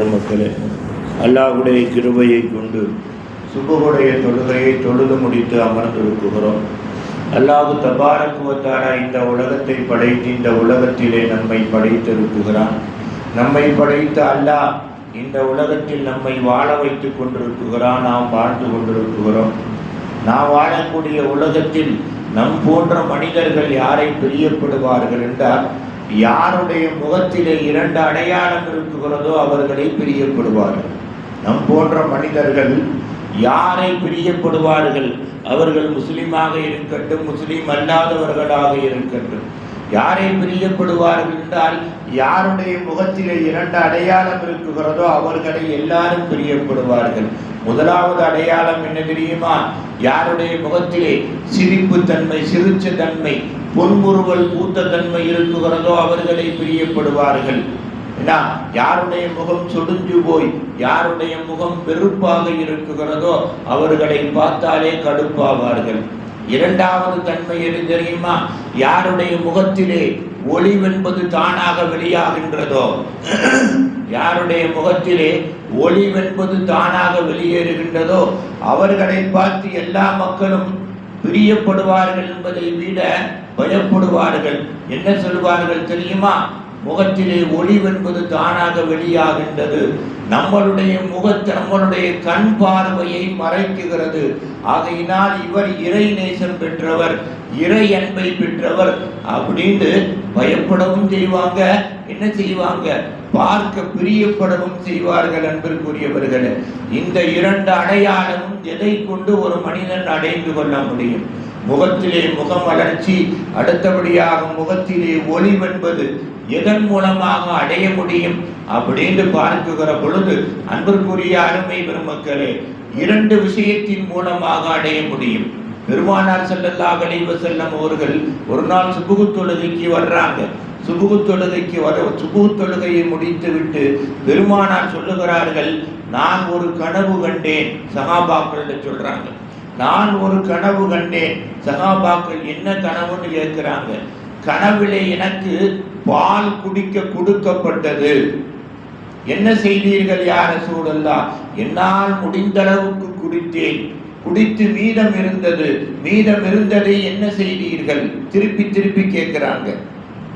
மக்களே, அல்லாஹ்வுடைய கிருபையை கொண்டு சுபகுடைய தொழுகையை தொழுது முடித்து அமர்ந்திருக்கிறோம். அல்லாஹ் தபாரக் வ தஆலா இந்த உலகத்தை படைத்து இந்த உலகத்திலே நம்மை படைத்திருக்கிறான். நம்மை படைத்த அல்லாஹ் இந்த உலகத்தில் நம்மை வாழ வைத்து கொண்டிருக்கிறான். நாம் வாழ்ந்து கொண்டிருக்கிறோம். நாம் வாழக்கூடிய உலகத்தில் நம் போன்ற மனிதர்கள் யாரை பிரியப்படுவார்கள் என்றால், யாருடைய முகத்திலே இரண்டு அடையாளம் இருக்குகிறதோ அவர்களை பிரியப்படுவார்கள். நம் போன்ற மனிதர்கள் யாரை பிரியப்படுவார்கள்? அவர்கள் முஸ்லீமாக இருக்கட்டும், முஸ்லீம் அல்லாதவர்களாக இருக்கட்டும். யாரை பிரியப்படுவார்கள் என்றால், யாருடைய முகத்திலே இரண்டு அடையாளம் இருக்குகிறதோ அவர்களை எல்லாரும் பிரியப்படுவார்கள். முதலாவது அடையாளம் என்ன தெரியுமா? யாருடைய முகத்திலே சிரிப்பு தன்மை, சிரிச்ச தன்மை, பொன்முறுவல் பூத்த தன்மை இருக்குகிறதோ அவர்களை பிரியப்படுவார்கள். யாருடைய முகம் சொடிஞ்சு போய் யாருடைய முகம் வெறுப்பாக இருக்குகிறதோ அவர்களை பார்த்தாலே கடுப்பாவார்கள். இரண்டாவது தன்மை எது தெரியுமா? யாருடைய முகத்திலே ஒளிவென்பது தானாக வெளியாகின்றதோ, யாருடைய முகத்திலே ஒளிவென்பது தானாக வெளியேறுகின்றதோ அவர்களை பார்த்து எல்லா மக்களும் பிரியப்படுவார்கள் என்பதை விட பயப்படுவார்கள். என்ன சொல்வார்கள் தெரியுமா? முகத்திலே ஒளிவென்பது தானாக வெளியாகின்றது, நம்மளுடைய நம்மளுடைய கண் பார்வையை மறைக்குகிறது. ஆகையினால் இவர் இறை நேசம் பெற்றவர், இறை அன்பை பெற்றவர் அப்படின்னு பயப்படவும் செய்வாங்க. என்ன செய்வாங்க? பார்க்க பிரியப்படவும் செய்வார்கள். அன்பிற்குரியவர்களே, இந்த இரண்டு அடையாளமும் எதை கொண்டு ஒரு மனிதன் அடைந்து கொள்ள முடியும்? முகத்திலே முகமலர்ச்சி, அடுத்தபடியாக முகத்திலே ஒளிவென்பது எதன் மூலமாக அடைய முடியும் அப்படின்னு பார்க்குகிற பொழுது, அன்பிற்குரிய அருமை பெருமக்களே, இரண்டு விஷயத்தின் மூலமாக அடைய முடியும். பெருமானார் ஸல்லல்லாஹு அலைஹி வஸல்லம் அவர்கள் ஒரு நாள் சுபுஹ் தொழுகைக்கு வர்றாங்க. சுபுஹ் தொழுகையை முடித்து விட்டு பெருமானார் சொல்லுகிறார்கள், நான் ஒரு கனவு கண்டேன். சஹாபாக்கள் சொல்றாங்க, நான் ஒரு கனவு கண்டேன். சஹாபாக்கள் என்ன கனவுன்னு கேட்கிறாங்க. கனவிலே எனக்கு பால் குடிக்க கொடுக்கப்பட்டது. என்ன செய்தீர்கள் யா ரசூலல்லாஹ்? என்னால் முடிந்த அளவுக்கு குடித்தேன். குடித்து மீதம் இருந்ததை என்ன செய்தீர்கள்? திருப்பி கேட்கிறாங்க.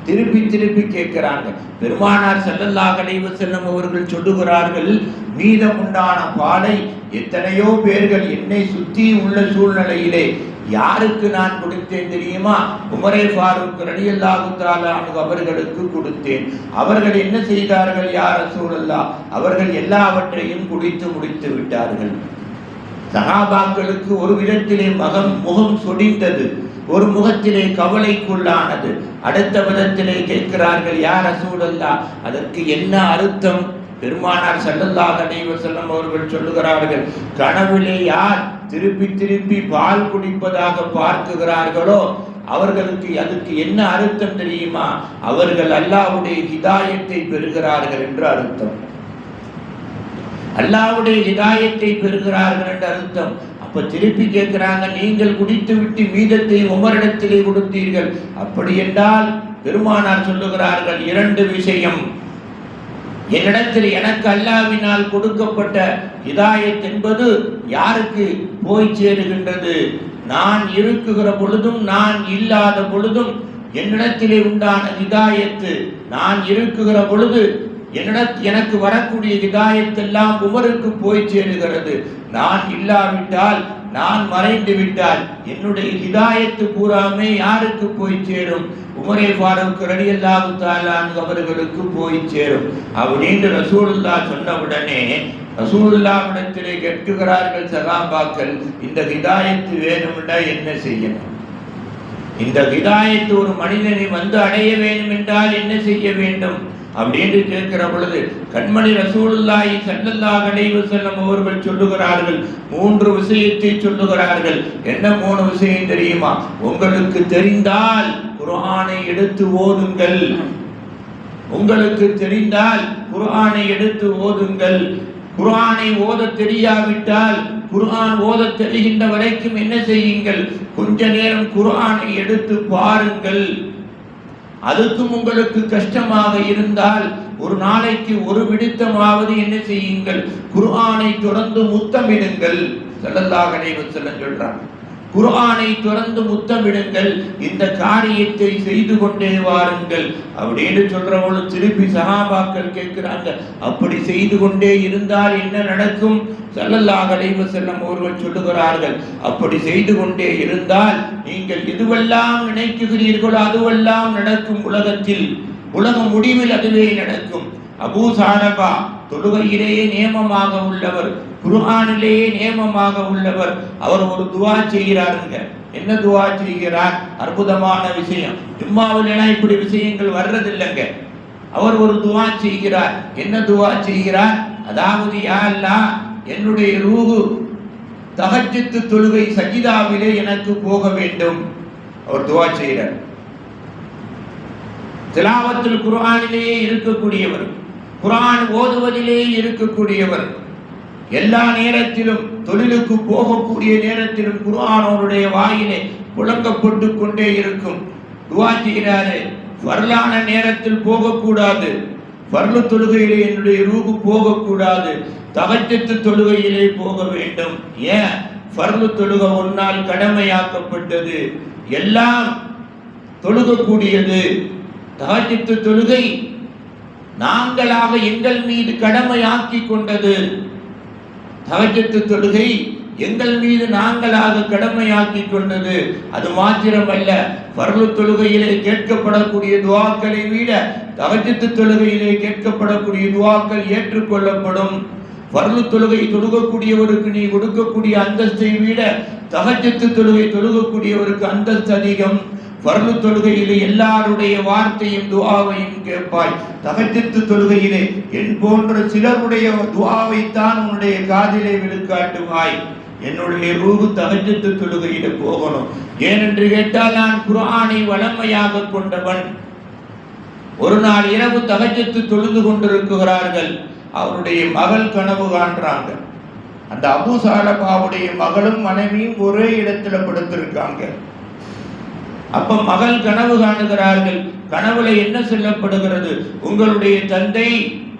திருப்பி கேட்கிறாங்க. பெருமானார் ஸல்லல்லாஹு அலைஹி வஸல்லம் அவர்கள் சொல்லுகிறார்கள், மீதம் உண்டான பாலை எத்தனையோ பேர்கள் என்னை சுற்றி உள்ள சூழ்நிலையிலே யாருக்கு நான் கொடுத்தேன் தெரியுமா? உமரே ஃபாரூக் ரலியல்லாஹு தஆலா அன்ஹு அவர்களுக்கு கொடுத்தேன். அவர்கள் என்ன செய்தார்கள் யா ரசூலல்லாஹ்? அவர்கள் எல்லாவற்றையும் குடித்து முடித்து விட்டார்கள். சஹாபாக்களுக்கு ஒரு விதத்திலே முகம் சொடிந்தது, ஒரு முகத்திலே கவலைக்குள்ளானது. அடுத்த விதத்திலே கேட்கிறார்கள், யா ரசூலல்லாஹ், அதற்கு என்ன அர்த்தம்? பெருமானார் ஸல்லல்லாஹு அலைஹி வஸல்லம் அவர்கள் சொல்லுகிறார்கள், கனவிலே யார் திருப்பி பால் குடிப்பதாக பார்க்குகிறார்களோ அவர்களுக்கு அதுக்கு என்ன அர்த்தம் தெரியுமா? அவர்கள் அல்லாஹ்வுடைய ஹிதாயத்தை பெறுகிறார்கள் என்று அர்த்தம். அல்லாஹ்வுடைய ஹிதாயத்தை பெறுகிறார்கள் என்று அர்த்தம். அப்ப திருப்பி கேட்கிறாங்க, நீங்கள் குடித்து விட்டு மீதத்தை உமரிடத்திலே கொடுத்தீர்கள். அப்படி என்றால் பெருமானார் சொல்லுகிறார்கள், இரண்டு விஷயம். என்னிடத்தில் எனக்கு அல்லாஹ்வினால் கொடுக்கப்பட்ட ஹிதாயத் என்பது யாருக்கு போய் சேருகின்றது? நான் இருக்குகிற பொழுதும் நான் இல்லாத பொழுதும் என்னிடத்திலே உண்டான ஹிதாயத்து, நான் இருக்குகிற பொழுது எனக்கு வரக்கூடிய ஹிதாயத் எல்லாம் உமருக்கு போய் சேருகிறது. நான் இல்லாவிட்டால், நான் மறைந்து விட்டால் என்னுடைய ஹிதாயத்து பூராமே யாருக்கு போய் சேரும்? உமரே ஃபாரூக் ரலியல்லாஹு தஆலா அன்ஹு அவர்களுக்கு போய் சேரும் அப்படின்னு ரசூலுல்லாஹ் சொன்ன உடனே ரசூலுல்லாஹ்விடத்திலே கேட்கிறார்கள் சஹாபாக்கள், இந்த ஹிதாயத்து வேணும்னா என்ன செய்யணும்? இந்த ஹிதாயத்து ஒரு மனிதனை அடைய வேண்டும் என்றால் என்ன செய்ய வேண்டும் அப்படின்னு கேட்கிற பொழுது, கண்மணி ரசூலுல்லாஹி ஸல்லல்லாஹு அலைஹி வஸல்லம் அவர்கள் சொல்லுகிறார்கள், மூன்று விஷயத்தை சொல்லுகிறார்கள். என்ன மூணு விஷயம் தெரியுமா? உங்களுக்கு தெரிந்தால் குர்ஆனை எடுத்து ஓதுங்கள். உங்களுக்கு தெரிந்தால் குர்ஆனை எடுத்து ஓதுங்கள். குர்ஆனை ஓத தெரியாவிட்டால், குர்ஆன் ஓத தெரிகின்ற வரைக்கும் என்ன செய்யுங்கள்? கொஞ்ச நேரம் குர்ஆனை எடுத்து பாருங்கள். அதுக்கும் உங்களுக்கு கஷ்டமாக இருந்தால் ஒரு நாளைக்கு ஒரு விடுத்தமாவது என்ன செய்யுங்கள், குர்ஆனை தொடர்ந்து முத்தமிடுங்கள். ஸல்லல்லாஹு அலைஹி வஸல்லம் சொல்றாங்க, குர்ஆனை தொடர்ந்து முத்தமிடுங்கள், இந்த காரியத்தை செய்து கொண்டே வாருங்கள் அப்படின்னு சொல்றவங்க. திருப்பி சஹாபாக்கள் கேட்கிறாங்க, அப்படி செய்து கொண்டே இருந்தால் என்ன நடக்கும்? ஸல்லல்லாஹு அலைஹி வஸல்லம் அவர்கள் சொல்லுகிறார்கள், அப்படி செய்து கொண்டே இருந்தால் நீங்கள் எதுவெல்லாம் நினைக்கிறீர்களோ அதுவெல்லாம் நடக்கும். உலகத்தில், உலக முடிவில் அதுவே நடக்கும். அபூ ஸாலபா தொழுகையிலேயே நியமமாக உள்ளவர், குர்ஆனிலேயே நியமமாக உள்ளவர். அவர் ஒரு துஆ செய்கிறாருங்க. என்ன துஆ செய்கிறார்? அற்புதமான விஷயம். ஜும்மாவிலாம் இப்படி விஷயங்கள் வர்றதில்லைங்க. அவர் ஒரு துஆ செய்கிறார். என்ன துஆ செய்கிறார்? அதாவது, யா அல்லாஹ், என்னுடைய ரூஹு தஹஜ்ஜுத் தொழுகை சஜிதாவிலே எனக்கு போக வேண்டும். அவர் துஆ செய்கிறார். திலாவத்துல் குர்ஆனிலேயே இருக்கக்கூடியவர், குர்ஆன் ஓதுவதிலே இருக்கக்கூடியவர், எல்லா நேரத்திலும் தொழிலுக்கு போகக்கூடிய நேரத்திலும் குர்ஆன் அவருடைய வாயிலே புழங்கப்பட்டு கொண்டே இருக்கும். துஆ செய்கிறாரு, ஃபர்லான நேரத்தில் போகக்கூடாது, ஃபர்லு தொழுகையிலே என்னுடைய ரூஹு போகக்கூடாது, தஹஜ்ஜுத் தொழுகையிலே போக வேண்டும். ஏன்? ஃபர்லு தொழுகை ஒரு நாள் கடமையாக்கப்பட்டது, எல்லாம் தொழுகக்கூடியது. தஹஜ்ஜுத் தொழுகை நாங்களாக எங்கள் மீது கடமையாக்கி கொண்டது. தஹஜ்ஜுத் தொழுகை எங்கள் மீது நாங்களாக கடமையாக்கி கொண்டது. அது மாத்திரமல்ல, ஃபர்லு தொழுகையிலே கேட்கப்படக்கூடிய துஆக்களை விட தஹஜ்ஜுத் தொழுகையிலே கேட்கப்படக்கூடிய துஆக்கள் ஏற்றுக்கொள்ளப்படும். ஃபர்லு தொழுகை தொழுகக்கூடியவருக்கு நீ கொடுக்கக்கூடிய அந்தஸ்தை விட தஹஜ்ஜுத் தொழுகை தொழுகக்கூடியவருக்கு அந்தஸ்து அதிகம். ஃபர்லு தொழுகையிலே எல்லாருடைய வார்த்தையும் துஆவையும் கேட்பாய். தஹஜ்ஜுத் தொழுகையிலே என் போன்ற சிலருடைய துஆவைத்தான் உன்னுடைய காதிலே விழுக்காட்டுவாய். என்னுடைய ரூஹு தஹஜ்ஜுத் தொழுகையிலே போகணும். ஏனென்று கேட்டால், நான் குர்ஆனை வளமையாக கொண்டவன். ஒரு நாள் இரவு தஹஜ்ஜுத் தொழுது கொண்டிருக்கிறார்கள். அவருடைய மகள் கனவு காண்றாங்க. அந்த அபூ ஸாலபாவுடைய மகளும் மனைவியும் ஒரே இடத்துல படுத்திருக்காங்க. அப்ப மகள் கனவு காணுகிறார்கள். கனவுல என்ன சொல்லப்படுகிறது? உங்களுடைய தந்தை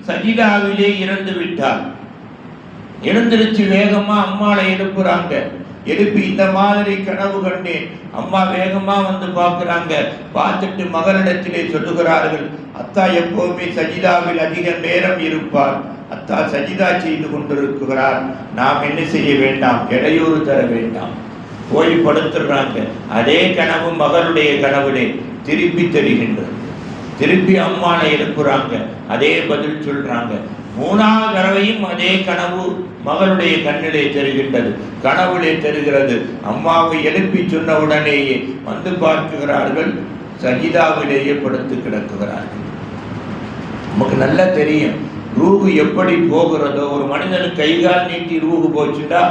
சஜிதாவிலே இறந்து விட்டார். எழுந்திருச்சு வேகமா அம்மாளை எழுப்புறாங்க. எழுப்பி, இந்த மாதிரி கனவு கண்டேன். அம்மா வேகமா வந்து பார்க்கிறாங்க. பார்த்துட்டு மகளிடத்திலே சொல்லுகிறார்கள், அத்தா எப்போவுமே சஜிதாவில் அதிக நேரம் இருப்பார், அத்தா சஜிதா செய்து கொண்டிருக்கிறார், நாம் என்ன செய்ய வேண்டாம், இடையூறு தர வேண்டாம். போய் படுத்துடுறாங்க. அதே கனவு மகளுடைய கனவுலே திருப்பி தெரிகின்றது. திருப்பி அம்மானை எழுப்புறாங்க. அதே பதில் சொல்றாங்க. மூணாவது தடவையும் அதே கனவு மகளுடைய கண்ணிலே தெரிகின்றது, கனவுலே தெரிகிறது. அம்மாவை எழுப்பி சொன்ன உடனேயே வந்து பார்க்கிறார்கள், சஜிதாவிலேயே படுத்து கிடக்குகிறார்கள். நமக்கு நல்லா தெரியும் ரூஹு எப்படி போகிறதோ. ஒரு மனிதனுக்கு கைகால் நீட்டி ரூஹு போச்சுட்டா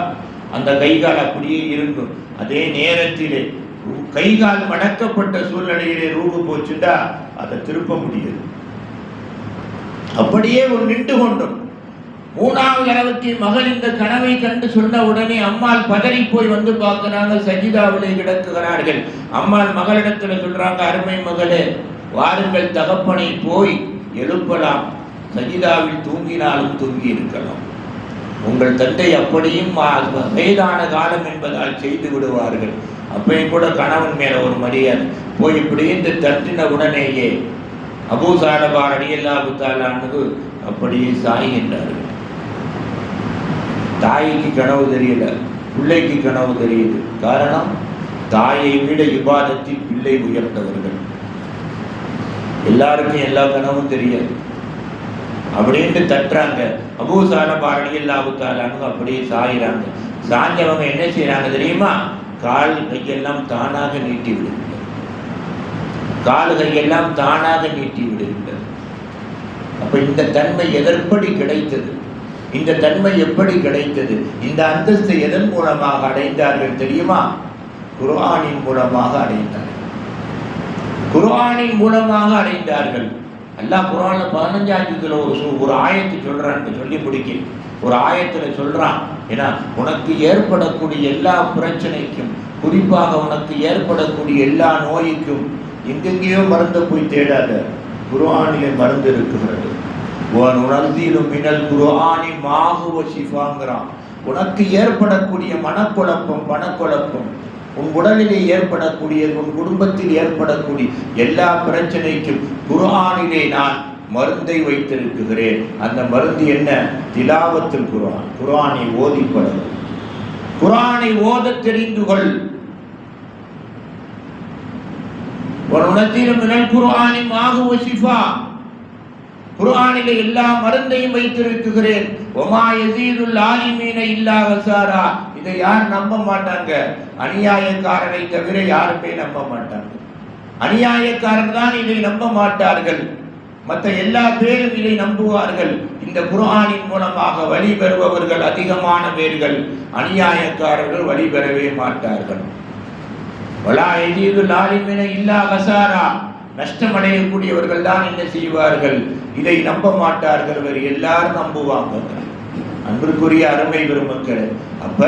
அந்த கைகால் அப்படியே இருக்கும். அதே நேரத்திலே கைகால் மடக்கப்பட்ட சூழ்நிலையிலே ரூஹு போச்சுட்டா அதை திருப்ப முடியாது. அப்படியே ஒரு நின்று கொண்டும். மூணாவது அளவுக்கு மகள் இந்த கனவை கண்டு சொன்ன உடனே அம்மாள் பதறி போய் வந்து பார்க்கிறாங்க. சஜிதாவிலே கிடக்குகிறார்கள். அம்மாள் மகளிடத்துல சொல்றாங்க, அருமை மகளே, வாருங்கள், தகப்பனை போய் எழுப்பலாம். சஜிதாவில் தூங்கினாலும் தூங்கி இருக்கலாம். உங்கள் தந்தை அப்படியும் வயதான காலம் என்பதால் செய்து விடுவார்கள். அப்பையும் கூட கணவன் மேல ஒரு மரியாதை. போய் இப்படி இந்த தட்டின உடனேயே அபூ ஸாலபா ரலியல்லாஹு தஆலா அன்ஹு அப்படியே சாய்கின்றார்கள். தாய்க்கு கனவு தெரியல, பிள்ளைக்கு கனவு தெரியுது. காரணம், தாயை விட இபாதத்தில் பிள்ளை உயர்ந்தவர்கள். எல்லாருக்கும் எல்லா கனவும் தெரியாது. அப்படின்ட்டு தட்டுறாங்க. அபூ ஸாலபா ரலியல்லாஹு தஆலா அன்ஹு அப்படியே சாயிறாங்க. சாஞ்சவங்க என்ன செய்யறாங்க தெரியுமா? கால் கையெல்லாம் தானாக நீட்டி விடுகின்றனர். கால் கையெல்லாம் தானாக நீட்டி விடுகின்றனர். அப்ப இந்த தன்மை எதற்படி கிடைத்தது? இந்த தன்மை எப்படி கிடைத்தது? இந்த அந்தஸ்து எதன் மூலமாக அடைந்தார்கள் தெரியுமா? குர்ஆனின் மூலமாக அடைந்தார்கள். குர்ஆனின் மூலமாக அடைந்தார்கள். அல்லாஹ் குர்ஆன்ல 15 ஒரு ஆயத்து சொல்றான். சொல்லி முடிக்க ஒரு ஆயத்துல சொல்றான். ஏன்னா உனக்கு ஏற்படக்கூடிய எல்லா பிரச்சனைக்கும், குறிப்பாக உனக்கு ஏற்படக்கூடிய எல்லா நோய்க்கும் எங்கெங்கேயோ மருந்தை போய் தேடாத, குர்ஆனிலே மருந்து இருக்கிறது. மினல் குர்ஆனி மா ஹுவ ஷிஃபாங்கிறான். உனக்கு ஏற்படக்கூடிய பணக்குழப்பம், உன் உடலிலே ஏற்படக்கூடிய, உன் குடும்பத்தில் ஏற்படக்கூடிய எல்லா பிரச்சனைக்கும் குர்ஆனிலே நான் மருந்தை வைத்திருக்கிறேன். அந்த மருந்து என்ன? திலாவத்துல் குர்ஆன். குர்ஆனை ஓதிப்படு, குர்ஆனை ஓத தெரிந்து கொள். மினல் குர்ஆனி மா ஹுவ ஷிஃபா, குர்ஆனிலே எல்லா மருந்தையும் வைத்திருக்கிறேன். வமா யஸீதுல் ஆலிமீன இல்லா வஸாரா. இதை யார் நம்ப மாட்டாங்க? அநியாயக்காரரை தவிர யாருமே நம்ப மாட்டாங்க. அநியாயக்காரர் தான் இதை நம்ப மாட்டார்கள், மற்ற எல்லா பேரும் இதை நம்புவார்கள். இந்த குர்ஆனின் மூலமாக வழி பெறுபவர்கள் அதிகமான பேர்கள், அநியாயக்காரர்கள் வழி பெறவே மாட்டார்கள். வலா யஸீதுல் ஆலிமீன இல்லா வஸாரா. நஷ்டமடையக்கூடியவர்கள் தான் என்ன செய்வார்கள்? இதை நம்ப மாட்டார்கள், வேறு எல்லாரும் நம்புவாங்க. அன்பிற்குரிய அருமை பெருமக்களே, அப்ப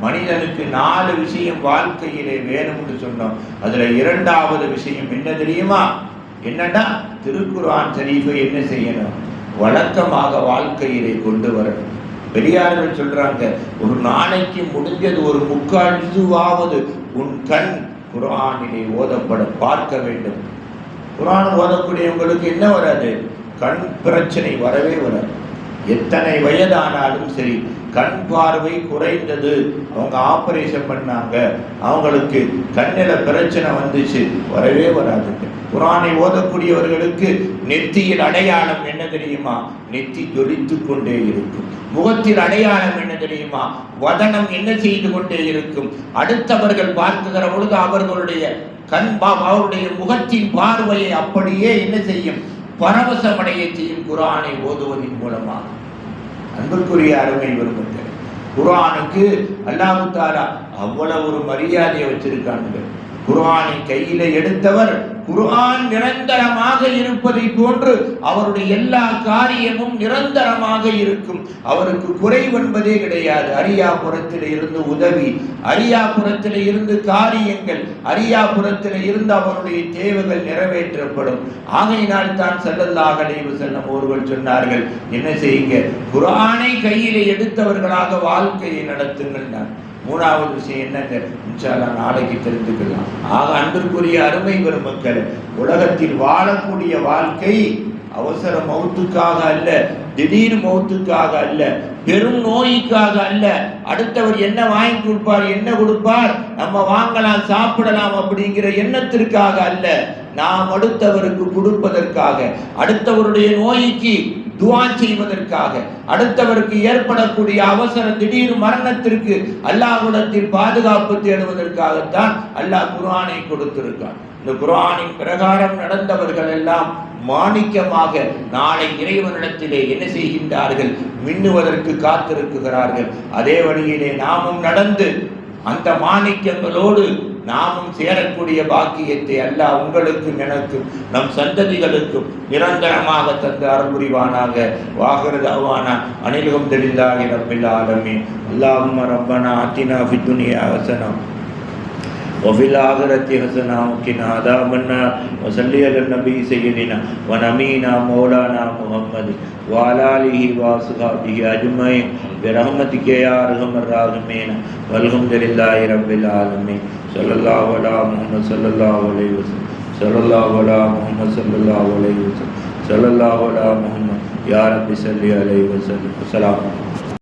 மனிதனுக்கு 4 விஷயம் வாழ்க்கையிலே வேணும்னு சொன்னோம். அதுல 2வது விஷயம் என்ன தெரியுமா? என்னன்னா, திருக்குர்ஆன் ஷரீஃபை என்ன செய்யணும்? வழக்கமாக வாழ்க்கையிலே கொண்டு வரணும். பெரியார்கள் சொல்றாங்க, ஒரு நாளைக்கு முடிஞ்சது ஒரு 3/4 இசுவாவது உன் கண் குர்ஆனிலே ஓதப்பட பார்க்க வேண்டும். குர்ஆன் ஓதக்கூடியவங்களுக்கு என்ன வராது? கண் பிரச்சனை வரவே வராது. எத்தனை வயதானாலும் சரி, கண் பார்வை குறைந்தது, அவங்க ஆபரேஷன் பண்ணாங்க, அவங்களுக்கு கண்ணில பிரச்சனை வந்துச்சு, வரவே வராது. குர்ஆனை ஓதக்கூடியவர்களுக்கு நெத்தியில் அடையாளம் என்ன தெரியுமா? நெத்தி ஜொலித்து கொண்டே இருக்கும். முகத்தில் அடையாளம் என்ன தெரியுமா? வதனம் என்ன செய்து கொண்டே இருக்கும். அடுத்தவர்கள் பார்க்குகிற பொழுது அவர்களுடைய அவருடைய முகத்தின் பார்வையை அப்படியே என்ன செய்யும்? பரவசமடைய செய்யும் குர்ஆனை ஓதுவதன் மூலமாக. அன்புக்குரிய அருமை பெருமக்களே, குர்ஆனுக்கு அல்லாஹ் தஆலா அவ்வளவு ஒரு மரியாதையை வச்சிருக்காங்க. குர்ஆனை கையில எடுத்தவர் குர்ஆன் நிரந்தரமாக இருப்பதை போன்று அவருடைய எல்லா காரியமும் நிரந்தரமாக இருக்கும். அவருக்கு குறைவென்பதே கிடையாது. அரியாபுரத்தில் இருந்து உதவி, அரியாபுரத்தில் இருந்து காரியங்கள், அரியாபுரத்தில் இருந்து அவருடைய தேவைகள் நிறைவேற்றப்படும். ஆகையினால் தான் ஸல்லல்லாஹு அலைஹி வஸல்லம் அவர்கள் சொன்னார்கள், என்ன செய்யுங்க? குர்ஆனை கையிலே எடுத்தவர்களாக வாழ்க்கையை நடத்துங்கள். 3வது விஷயம் என்னங்க? இன்ஷா அல்லாஹ் நாளைக்கு தெரிந்துக்கலாம். ஆக அன்பிற்குரிய அருமை பெருமக்களே, உலகத்தில் வாழக்கூடிய வாழ்க்கை அவசர மௌத்துக்காக அல்ல, திடீர் மௌத்துக்காக அல்ல, பெரும் நோய்க்காக அல்ல, அடுத்தவர் என்ன வாங்கி கொடுப்பார், என்ன கொடுப்பார், நம்ம வாங்கலாம் சாப்பிடலாம் அப்படிங்கிற எண்ணத்திற்காக அல்ல, நாம் அடுத்தவருக்கு கொடுப்பதற்காக, அடுத்தவருடைய நோய்க்கு துஆ செய்வதற்காக, அடுத்தவருக்கு ஏற்படக்கூடிய அவசர திடீர் மரணத்திற்கு அல்லாஹ்விடத்தில் பாதுகாப்பு தேடுவதற்காகத்தான் அல்லாஹ் குர்ஆனை கொடுத்திருக்கான். இந்த குர்ஆனின் பிரகாரம் நடந்தவர்கள் எல்லாம் மாணிக்கமாக நாளை இறைவனிடத்திலே என்ன செய்கின்றார்கள்? மின்னுவதற்கு காத்திருக்கிறார்கள். அதே வழியிலே நாமும் நடந்து அந்த மாணிக்கங்களோடு நாமும் சேரக்கூடிய பாக்கியத்தை அல்லாஹ் உங்களுக்கும் எனக்கும் நம் சந்ததிகளுக்கும் நிரந்தரமாக தந்து அருள் புரிவானாக. வாஹிரு தஅவானா அனில் ஹம்துலில்லாஹி ரப்பில் ஆலமீன். அல்லாஹும்ம ரப்பனா ஆத்தினா ஃபித் துன்யா ஹஸனா وفي الآخرة حسنة وقنا عذاب النار. وصلي على النبي سيدنا ونبينا مولانا محمد وعلى آله وصحبه أجمعين برحمتك يا أرحم الراحمين. والحمد لله رب العالمين. صلى الله على محمد صلى الله عليه وسلم. صلى الله على محمد صلى الله عليه وسلم. صلى الله على محمد. يا رب صل عليه وسلم. السلام.